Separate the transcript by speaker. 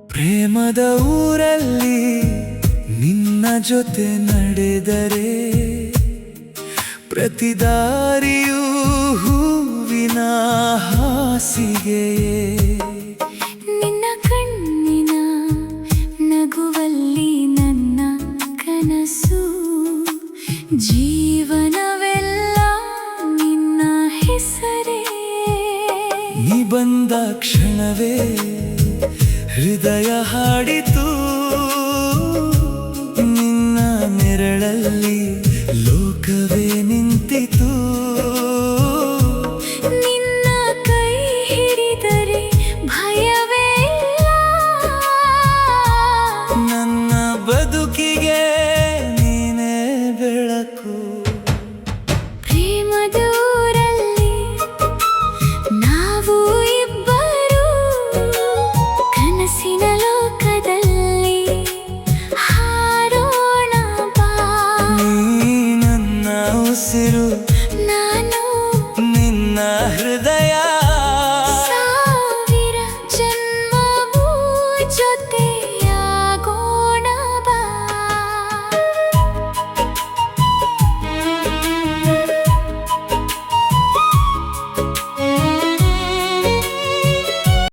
Speaker 1: ಪ್ರೇಮದ ಊರಲ್ಲಿ ನಿನ್ನ ಜೊತೆ ನಡೆದರೆ ಪ್ರತಿ ದಾರಿಯೂ ಹೂವಿನ ಹಾಸಿಗೆಯೇ.
Speaker 2: ನಿನ್ನ ಕಣ್ಣಿನ ನಗುವಲ್ಲಿ ನನ್ನ ಕನಸು, ಜೀವನವೆಲ್ಲ ನಿನ್ನ ಹೆಸರೇ.
Speaker 1: ನೀ ಬಂದ ಕ್ಷಣವೇ ಹೃದಯ ಹಾಡಿತು, ನಿನ್ನ ನೆರಳಲ್ಲಿ ಲೋಕವೇ ನಿಂತಿತು.
Speaker 2: ನಿನ್ನ ಕೈ ಹಿಡಿದರೆ ಭಯವೇ ಇಲ್ಲ,
Speaker 1: ನನ್ನ ಬದುಕಿಗೆ ನೀನೇ ಬೆಳಕು.
Speaker 2: ಪ್ರೇಮದೂರಲ್ಲಿ ನಾವು ಇಬ್ಬರು ಕನಸಿನ ಲೋಕದಲ್ಲಿ ಹಾರೋಣ ಬಾ.
Speaker 1: ನೀ ನನ್ನ ಉಸಿರು,